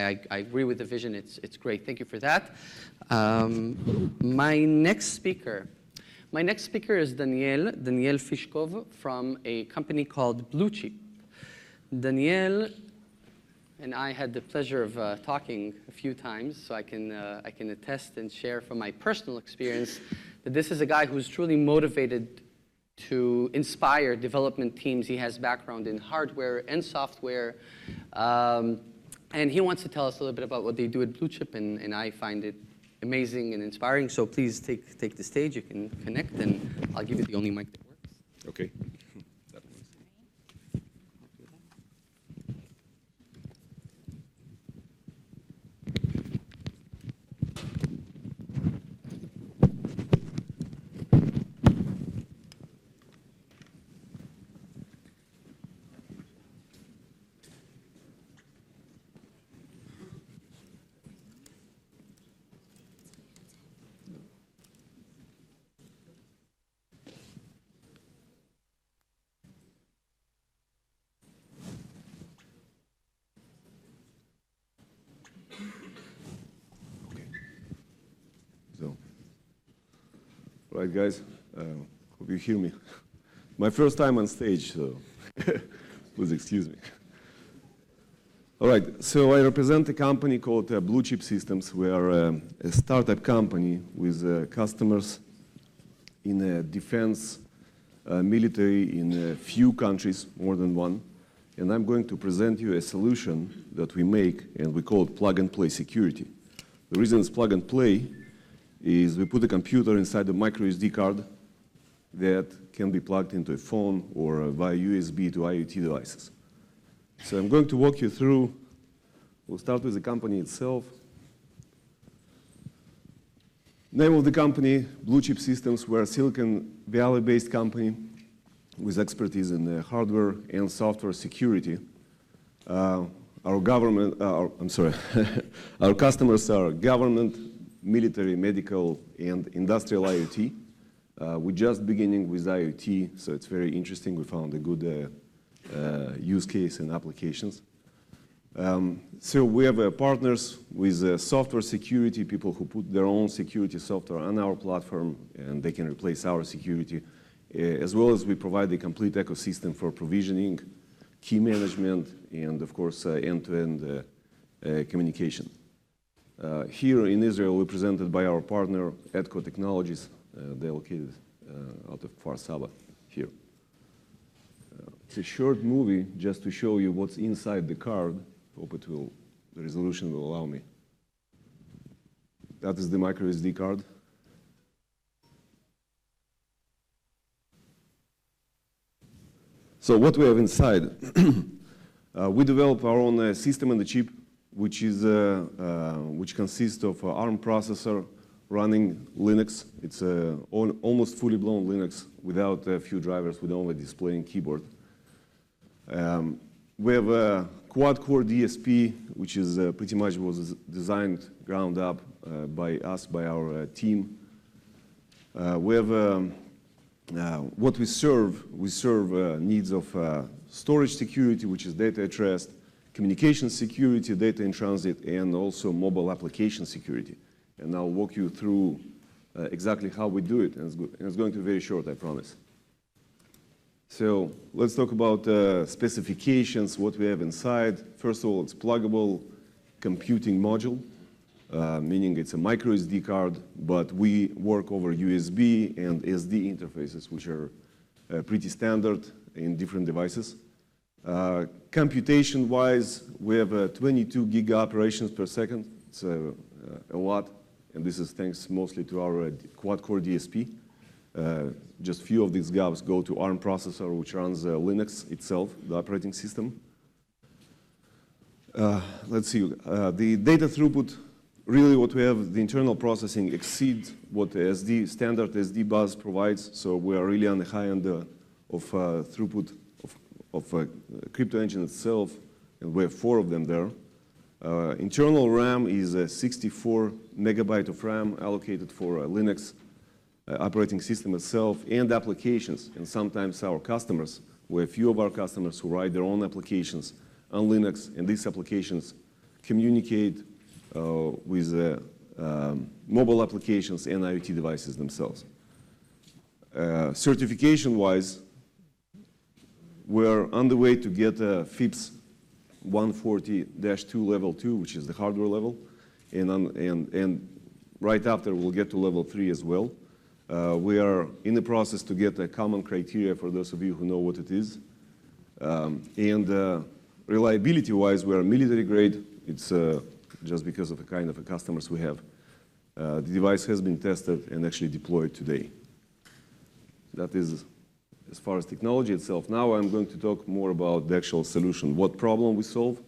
I agree with the vision. It's great. Thank you for that. My next speaker is Daniel Fishkov from a company called BlueChip. Daniel and I had the pleasure of talking a few times, so I can attest and share from my personal experience that this is a guy who's truly motivated to inspire development teams. He has background in hardware and software, and he wants to tell us a little bit about what they do at BlueChip, and I find it amazing and inspiring. So please take the stage. You can connect, and I'll give you the only mic that works. Okay. Right, guys, hope you hear me. My first time on stage, so please excuse me. All right, so I represent a company called BlueChip Systems. We are a startup company with customers in defense, military in a few countries, more than one. And I'm going to present you a solution that we make, and we call it plug-and-play security. The reason it's plug-and-play is we put a computer inside a micro SD card that can be plugged into a phone or via USB to IoT devices. So I'm going to walk you through. We'll start with the company itself. Name of the company, BlueChip Systems. We're a Silicon Valley-based company with expertise in hardware and software security. Our customers are government, military, medical, and industrial IoT. We're just beginning with IoT, so it's very interesting. We found a good use case and applications. So we have partners with software security, people who put their own security software on our platform, and they can replace our security, as well as we provide a complete ecosystem for provisioning, key management, and of course, end-to-end communication. Here in Israel, we're presented by our partner, Edco Technologies. They're located out of Kfar Saba here. It's a short movie just to show you what's inside the card. Hope the resolution will allow me. That is the micro SD card. So what we have inside, we develop our own system on the chip, which consists of an ARM processor running Linux. It's almost fully blown Linux without a few drivers, with only display and keyboard. We have a quad-core DSP, which is pretty much was designed ground up by us, by our team. We have what we serve needs of storage security, which is data at rest, communication security, data in transit, and also mobile application security. And I'll walk you through exactly how we do it, and it's going to be very short, I promise. So let's talk about specifications, what we have inside. First of all, it's pluggable computing module, meaning it's a micro SD card, but we work over USB and SD interfaces, which are pretty standard in different devices. Computation-wise, we have 22 gig operations per second. It's a lot, and this is thanks mostly to our quad-core DSP. Just few of these gobs go to ARM processor, which runs Linux itself, the operating system. Let's see, the data throughput, really what we have, the internal processing exceeds what the standard SD bus provides, so we are really on the high end of throughput of crypto engine itself, and we have 4 of them there. Internal RAM is 64 megabyte of RAM allocated for Linux operating system itself and applications. And sometimes our customers, we have a few of our customers who write their own applications on Linux, and these applications communicate with mobile applications and IoT devices themselves. Certification-wise, we're on the way to get FIPS 140-2 level 2, which is the hardware level, and right after we'll get to level 3 as well. We are in the process to get a common criteria for those of you who know what it is. And reliability-wise, we are military grade. It's just because of the kind of customers we have. The device has been tested and actually deployed today. That is as far as technology itself. Now I'm going to talk more about the actual solution, what problem we solve,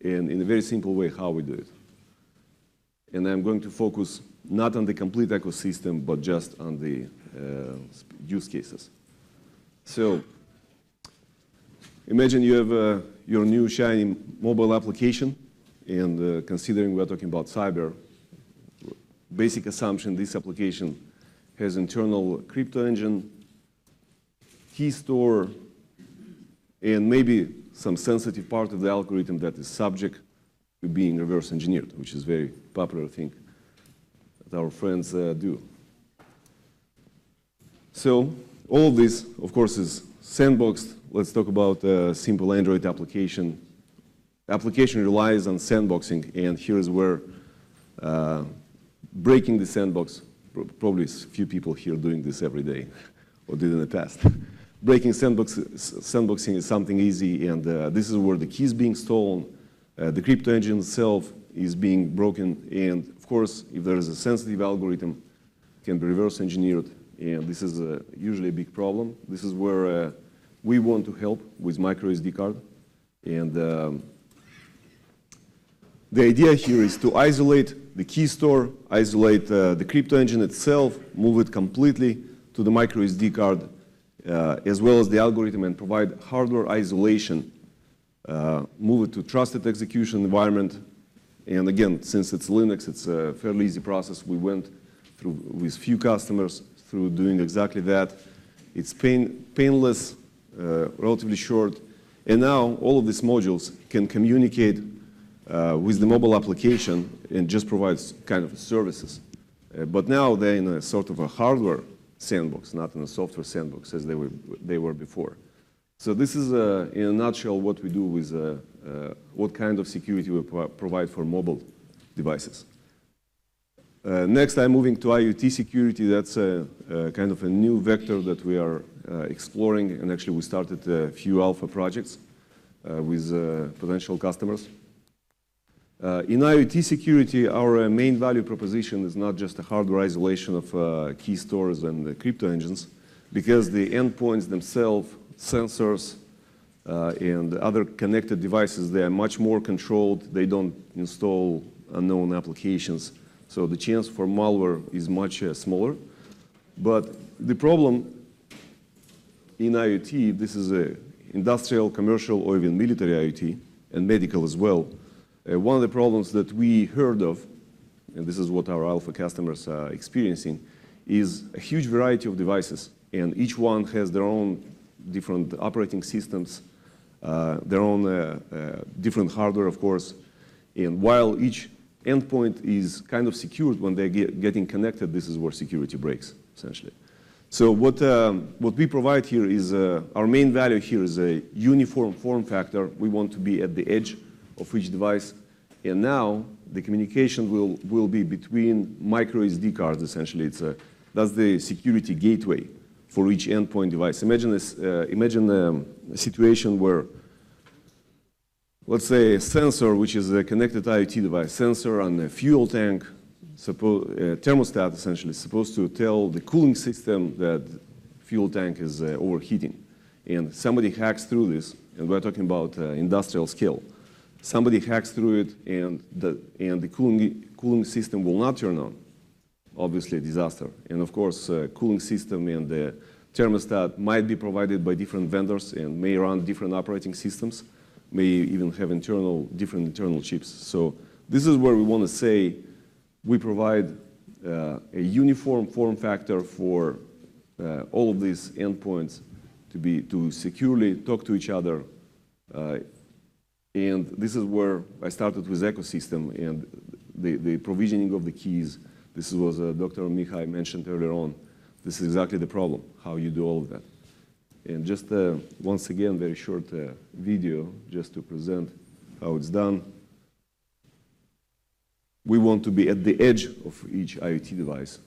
and in a very simple way, how we do it. And I'm going to focus not on the complete ecosystem, but just on the use cases. So imagine you have your new shiny mobile application, and considering we're talking about cyber, basic assumption, this application has internal crypto engine, key store, and maybe some sensitive part of the algorithm that is subject to being reverse engineered, which is a very popular thing that our friends do. So all of this, of course, is sandboxed. Let's talk about a simple Android application. Application relies on sandboxing, and here's where breaking the sandbox, probably a few people here doing this every day, or did in the past. Breaking sandboxing is something easy, and this is where the key is being stolen, the crypto engine itself is being broken, and of course, if there is a sensitive algorithm, it can be reverse engineered, and this is usually a big problem. This is where we want to help with microSD card, and the idea here is to isolate the key store, isolate the crypto engine itself, move it completely to the microSD card, as well as the algorithm, and provide hardware isolation, move it to trusted execution environment. And again, since it's Linux, it's a fairly easy process. We went through with few customers through doing exactly that. It's painless, relatively short. And now all of these modules can communicate with the mobile application and just provides kind of services. But now they're in a sort of a hardware sandbox, not in a software sandbox as they were before. So this is, in a nutshell, what we do with what kind of security we provide for mobile devices. Next, I'm moving to IoT security. That's kind of a new vector that we are exploring, and actually we started a few alpha projects with potential customers. In IoT security, our main value proposition is not just a hardware isolation of key stores and the crypto engines, because the endpoints themselves, sensors, and other connected devices, they are much more controlled. They don't install unknown applications. So the chance for malware is much smaller. But the problem in IoT, this is a industrial, commercial, or even military IoT, and medical as well. One of the problems that we heard of, and this is what our alpha customers are experiencing, is a huge variety of devices, and each one has their own different operating systems, their own different hardware, of course. And while each endpoint is kind of secured, when they're getting connected, this is where security breaks, essentially. So what we provide here is, our main value here is a uniform form factor. We want to be at the edge of each device. And now the communication will be between micro SD cards, essentially. That's the security gateway for each endpoint device. Imagine a situation where, let's say, a sensor, which is a connected IoT device, sensor on a fuel tank, thermostat, essentially, is supposed to tell the cooling system that fuel tank is overheating. And somebody hacks through this, and we're talking about industrial scale. Somebody hacks through it, and the cooling system will not turn on. Obviously, a disaster. And of course, cooling system and the thermostat might be provided by different vendors and may run different operating systems, may even have different internal chips. So this is where we want to say we provide a uniform form factor for all of these endpoints to securely talk to each other And this is where I started with ecosystem and the provisioning of the keys. This was Dr. Mihai mentioned earlier on. This is exactly the problem, how you do all of that. And just once again, very short video just to present how it's done. We want to be at the edge of each IoT device.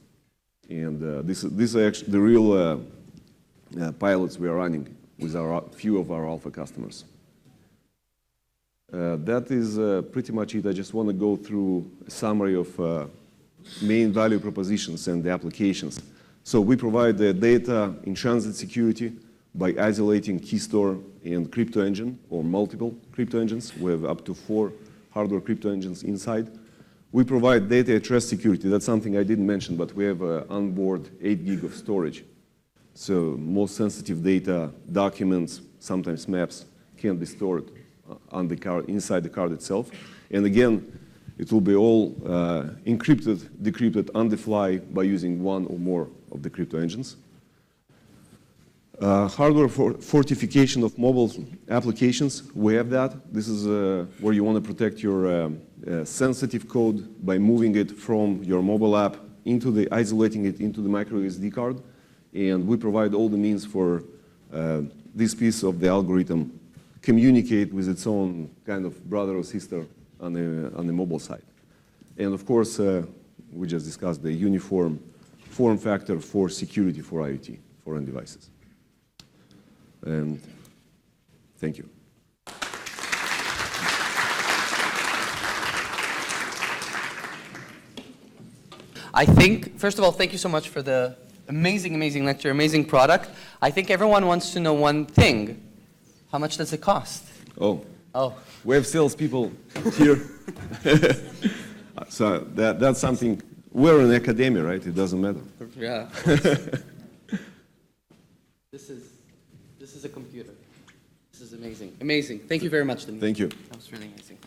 And this is actually the real pilots we are running with a few of our alpha customers. That is pretty much it. I just want to go through a summary of main value propositions and the applications. So we provide the data in transit security by isolating key store and crypto engine, or multiple crypto engines. We have up to 4 hardware crypto engines inside. We provide data at rest security. That's something I didn't mention, but we have onboard 8 gig of storage. So most sensitive data, documents, sometimes maps, can be stored on the card, inside the card itself. And again, it will be all encrypted, decrypted on the fly by using one or more of the crypto engines. Hardware fortification of mobile applications, we have that. This is where you want to protect your sensitive code by moving it from your mobile app into isolating it into the micro SD card. And we provide all the means for this piece of the algorithm communicate with its own kind of brother or sister on the mobile side. And of course, we just discussed the uniform form factor for security for IoT, for end devices. And thank you. I think, first of all, thank you so much for the amazing, amazing lecture, amazing product. I think everyone wants to know one thing. How much does it cost? Oh. Oh. We have salespeople here. So that's something, we're in academia, right? It doesn't matter. Yeah. This is a computer. This is amazing. Amazing. Thank you very much, Denis. Thank you. That was really amazing.